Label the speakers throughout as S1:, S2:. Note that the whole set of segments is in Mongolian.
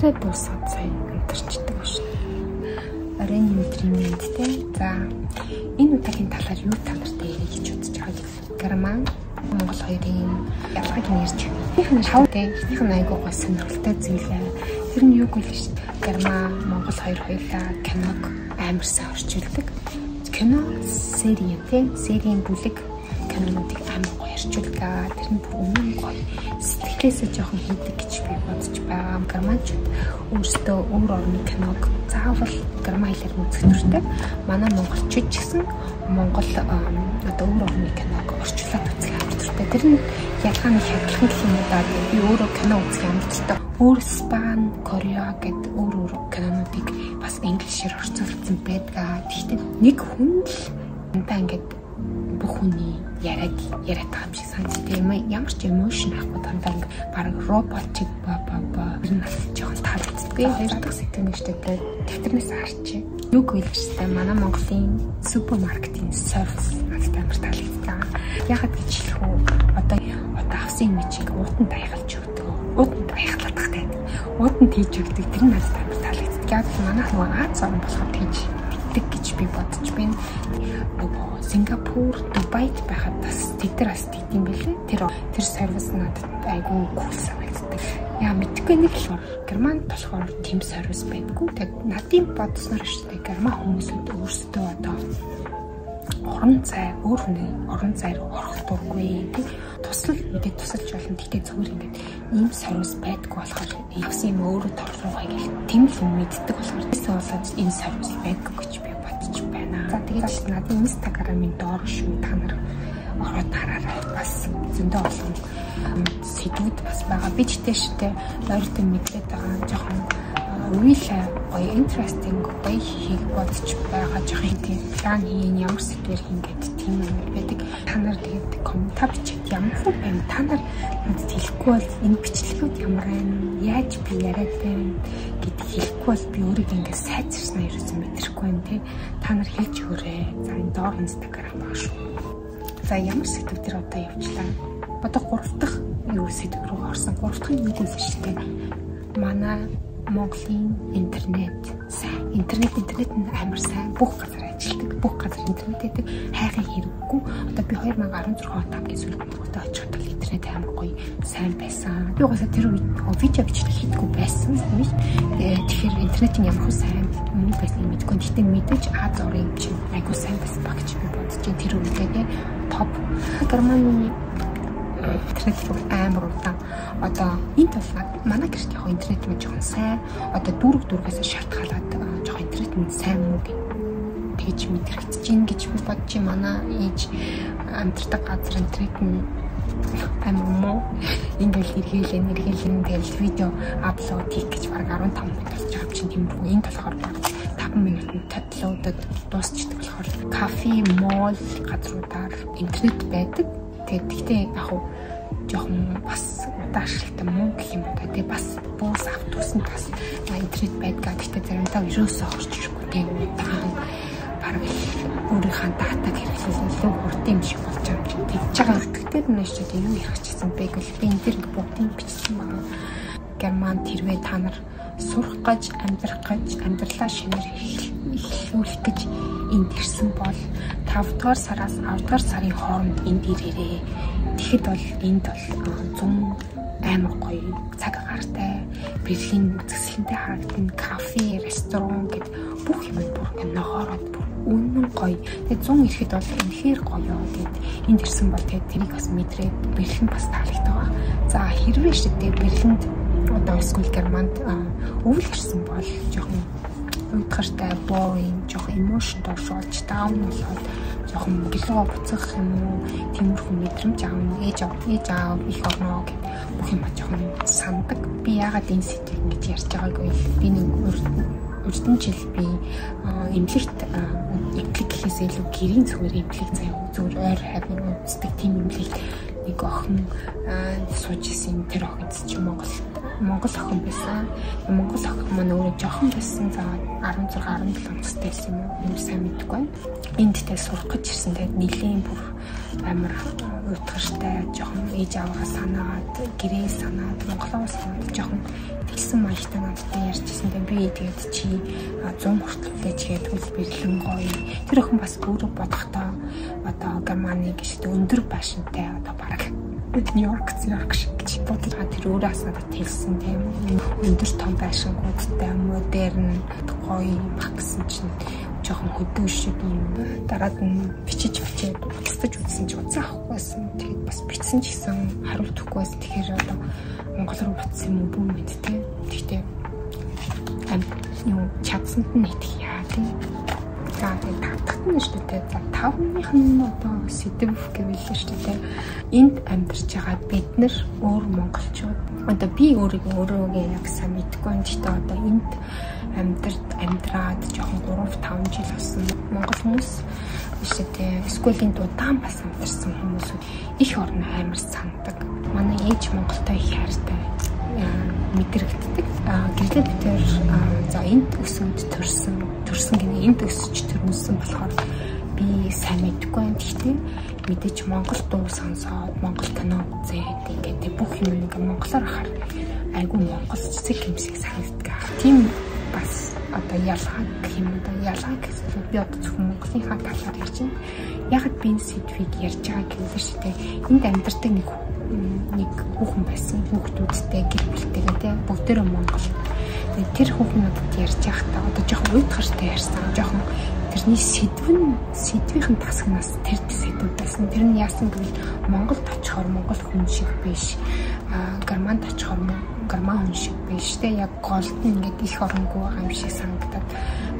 S1: интернет дуусаад сайн өдөрчдөг байна. Оройн өдрийн мэдтэй. За энэ удаагийн талаар юу та нарт ярьж үзэж байгаа вэ? Гарман Монгол хоёрын ялгааг нэрч. Ихэнх нь шавтай, ихэнх нь айгуу гой сонирхолтой зүйлээ. Тэр нь юу гэвэл шүү дээ. Гарман Монгол хоёр хоёлаа киног амар сайн орчуулдаг. Кино серийн бүлэг кинонуудыг амар гоё орчуулдаг. Тэр нь өмнө гоё сэтгэлээсээ жоохон хийдэг гэж би бодож байгаа. Гарманчууд өөрсдөө өөр орны киног заавал гарман хэлээр үзэх төртэй. Манай монголчууд ч гэсэн Монгол одоо өөр орны киног орчуулад үзэх хэрэгтэй. Тэр нь ялгааны хадгалах гэх юм даа. Би өөрөө кино үзэх юм л та. Өөр Испани, Кореа гэдэг өөр кинонуудыг бас инглишээр орчуулсан байдаг. Тэгэхдээ нэг хүн л ингээд бүх хүний яриад байгаа юм шиг санагддаг. Ямар ч эмошн авахгүй дандаа баг роботик ер нь жоохон таалагддаг. Ярдах сэтгэмжтэй тэмдэгтэрнээс харчих. Юу гэлжтэй манай Монголын супермаркетын сервис надад амар таалагддаг. Ягаад гэж хэлэх вэ? Одоо авсан мичиг уутанд дайхалж өгдөг. Уутанд дайхалдаг байдаг. Уутанд хийж өгдөг. Тэр нь надад амар таалагддаг. Яг манайх нөгөө Аз орн болохоор хийж битдэг гэж би бодож байна. Нөгөө Сингапур, Дубайд байхад бас тэдэр бас тийм байлээ. Тэр сервис надад айгүй кул санагддаг. Яа мэдгүй нэг л Германд болохоор тийм сервис байдгүй. Тэгээд надын бодсноор шүү дээ. Герман хүмүүсүүд өөрсдөө одоо орон зай руу орох дурггүй. Туслал мэдээ тусалж болно. Тэгтээ зүгээр ингээд ийм сервис байдгүй болохоор явсан юм өөрөө торруугаа гэх тийм л мэддэг болохоор энэ сервис байдгүй гэж би бодож байна. За тэгээд надын Instagram-ын доор шүү та нар ороод хараарай. Бас зөндөө олон сэдвүүд бас байгаа. Би тэгтээ ойртой мэдлээд байгаа жоохон real гоё interesting гоё хийх бодож байгаа жоохон тийм план хийн ямар сэдвэр хийгээд тийм юм байдаг. Та нар тэгээд комментар бичээд ямар хүн байна? Та нар надад хэлэхгүй бол энэ бичлэгүүд ямар байна? Яаж би яриад байна гэдгийг хэлэхгүй бол би өөрийгөө ингээд сайжирснаа ерөөсөн мэдрэхгүй байна тий. Та нар хэлж өгөөрэй. За энэ доор Instagram байгаа шүү. За ямар сэдв төр одоо явууллаа. Одоо 3 дахь сэдв рүү орсон. 3 дахь нь юу гэсэн шүү дээ. Манай Монголын интернет нь амар сайн бүх газар ажилладаг. Бүх газар интернет гэдэг хайхын хэрэггүй. Одоо би 2016 он хамгийн сүүлд Монголд очиход интернет амар гоё сайн байсан. Би угаасаа тэр үед видео бичлэг хийдэггүй байсан. Тэгэхээр интернетийн ямар хөө сайн юм байсан мэдгүй. Гэхдээ мэдээж Аз орын чинь айгуу сайн байсан баг гэж би бодож байна. Тэр үедээ топ Германы интернет амар удаан. Одоо энэ талаар манай гэрт яг интернет нь жоохон сайн. Одоо дүүргээс шалтгаалаад жоохон интернет нь сайн мүү гэж мэдрэгдэж байна гэж би бодож байна. Манай ээж амьдардаг газар интернет нь амар муу. Ингээл хэрэглэн тэгэл видео аплод хийх гэж баг 15 минут болж байгаа чинь тиймэрхүү. Энэ болохоор 5 минутанд татлуудад дуусчдаг болохоор кафе, мол газруудаар интернет байдаг. Тэгтээ яг жоохон бас удаашралтай мөн гэх юм да. Тэгээ бас бус автобусанд бас интернет байдгаа. Тэгтээ заримдаа ерөөсөө орж ирэхгүй тийм удаан бараг өөрийнхөө датаг хэрэглэсэн илүү хурд юм шиг болж байгаа юм чинь тэгж байгаа. Тэгтээ нэж чи юу хэрэгжсэн бэ гэвэл би энэ дэр бүгдийг бичсэн байна. Германд хэрвээ та нар сурах гэж, амьдрах гэж, амьдралаа шинээр эхлүүлэх гэж энд ирсэн бол 5 дугаар сараас 10 дугаар сарын хооронд энд ирээрээ. Тэгэхэд бол энд бол 100 амар гоё цаг агаартай Берлин үзэсгэлэнтэй харагдана. Кафе, ресторан гэд бүх юм бүр нохороод бүр үнэн гоё. Тэгээд 100 ирэхэд бол үнэхээр гоё. Тэгээд энд ирсэн бол тэгээд тэрийг бас мэдрээд Берлин бас таалагддаг. За хэрвээ шидээ Берлинд одоо эсвэл Германд өвөл ирсэн бол жоохон уйтгартай, boring, жоохон emotion доршуулж даун болоод жоохон гэлгөө буцах юм уу, тиймэрхүү мэдрэмж аав, ээж аав их орно гэх бүх юм жоохон сандаг. Би яагаад энэ сэдвийг ингэж ярьж байгааг вэ? Би нэг өртөн жил би эмнэлэгт эмнэлэг гэхээс илүү гэрийн зүгээр эмнэлэг заяа зүгээр ойр хавийн үздэг тийм эмнэлэг нэг охин сууж исэн тэр охин ч Монгол Монгол охин байсан. Монгол охин маань өөрөө жоохон байсан. За 16 17 настай байсан юм уу? Сайн мэдэхгүй. Эндтэй сурах гэж ирсэн. Тэгээд нилийн бүр амар утгартай жоохон ээж аваа санаад гэрээ санаад монголоо санаад жоохон тэгсэн маягтай надтай ярьжсэн. Тэгээд би тэгээд чи 100 хүртэлтэй чигээд хөлбөрлөн гоё. Тэр охин бас өөрөө бодохдоо одоо Германы гişт өндөр байшинтай одоо бараг Нью-Йорк шиг гэж бодож тэр өөрөө асаад хэлсэн тийм өндөр том байшингуудтай модерн гоё гэсэн чинь жоохон хөдөө шиг юм. Дараад нь бичиж уцтаж үзсэн чи уцаа авахгүйсэн. Тэгээд бас бичсэн ч гэсэн хариулт өгөхгүйсэн. Тэгэхээр одоо Монгол руу буцсан юм уу бүү мэд тийм. Гэхдээ чадсанд нь итгэх яа тийм. За тэгээд тавтахт нь шүү дээ. За 5-ных нь одоо сэдв гэвэл шүү дээ. Энд амьдарч байгаа бид нар өөр монголчууд. Одоо би өөрийгөө яг сайн мэдгүй юм. Гэхдээ одоо энд амьдраад жоохон 3-5 жил болсон монгол хүмүүс шүү дээ. Скуулийн удаан бас амьдарсан хүмүүс их орн амар сандаг. Манай ээж Монголтой их хайртай мэдрэгддэг. Гэрлээ битэр за энд өсөнд төрсөн гинэ энд өсөж төрсөн болохоор би сайн мэдгүй юм. Гэхдээ мэдээч монгол дуу сонсоод монгол кино үзээд ингээд бүх юм ингээ монголоор харах айгүй монгол цэцэг юмсыг санагддаг. Тийм бас одоо ялгаа гэх юм да ялгаа гэсэн би одоо зөвхөн монголынхаа талаар ярьж байна. Яг би энэ сэдвийг ярьж байгаа гэвэл шүү дээ энд амьдардаг нэг хүүхэн байсан хүүхдүүдтэй гэр бүлтэйгээ тийм бүгдээрээ монгол. Тэр хүүхнүүдэд ярьж байхдаа одоо жоохон уйтгартай ярьсан. Жоохон тэрний сэдвийн тасгнаас тэр сэдв байсан. Тэр нь яасан гэвэл Монголд очихоор монгол хүн шиг биш. Германд очихоор герман хүн шиг биш. Тэ яг голд нь ингээд их оронгүй байгаа юм шиг санагдаад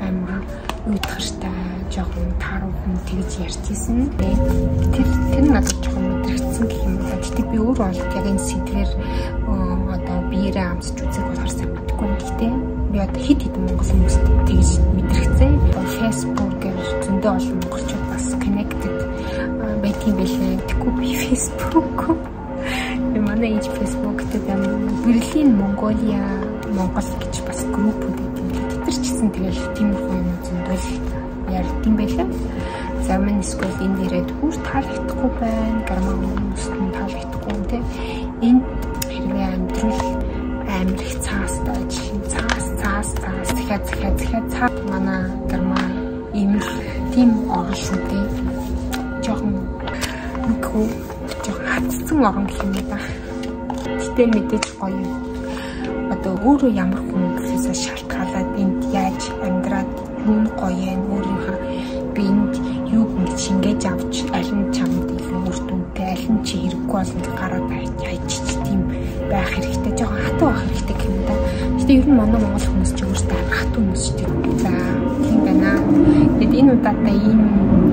S1: амар уйтгартай жоохон тааруу хүн тэгж ярьж исэн. Тэр надад жоохон мэдрэгдсэн гэх юм байна. Гэтэ би өөрөө бол яг энэ сэдвэр одоо биеэрээ амсч үзэх болохоор сайн мэдгүй юм. Гэтэ би одоо хэд монгол хүмүүст тэгж мэдрэгцээ. Facebook-ээр зөндөө олон монголчууд бас connected байдгийн байлээ. Тэгэхгүй би Facebook манай ээж Facebook-тэй Берлин, Монголиа, Монгол гэж бас группүүд байдаг. Тэр ч гэсэн тэгэл тиймэрхүү юм зөндөл ярьдсан байлаа. За манай скул энд ирээд бүр таалагдахгүй байна. Герман хүмүүст нь таалагдахгүй тийм. Энд хэрвээ амьдрал амар их цаастай цаас дахиад манай герман ийм тийм орон шүү дээ. Жохон хатцсан орон гэх юм да. Гэтэ мэдээж гоё. Одоо өөрөө ямар хүн гэхээсээ шалтгаалаад энд яаж амьдраад хүн гоё юм өөрийнхөө би энд юу ингэж ингэж авч аль нь чамд илүү үр дүнтэй аль нь чи хэрэггүй болно гараад хайчих тийм байх хэрэгтэй. Жохон хатуу байх хэрэгтэй юм да. Гэтэ ер нь манай монгол хүмүүс ч өөрсдөө хатуу хүмүүс шүү дээ. За тийм байна. Тэгэд энэ удаатай ийм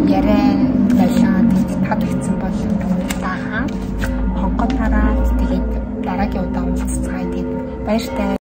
S1: яриа таалагдсан бол таагаад хонгод хараад тэгээд дараагийн удаа уулзцгаая. Тэгээд баяртай.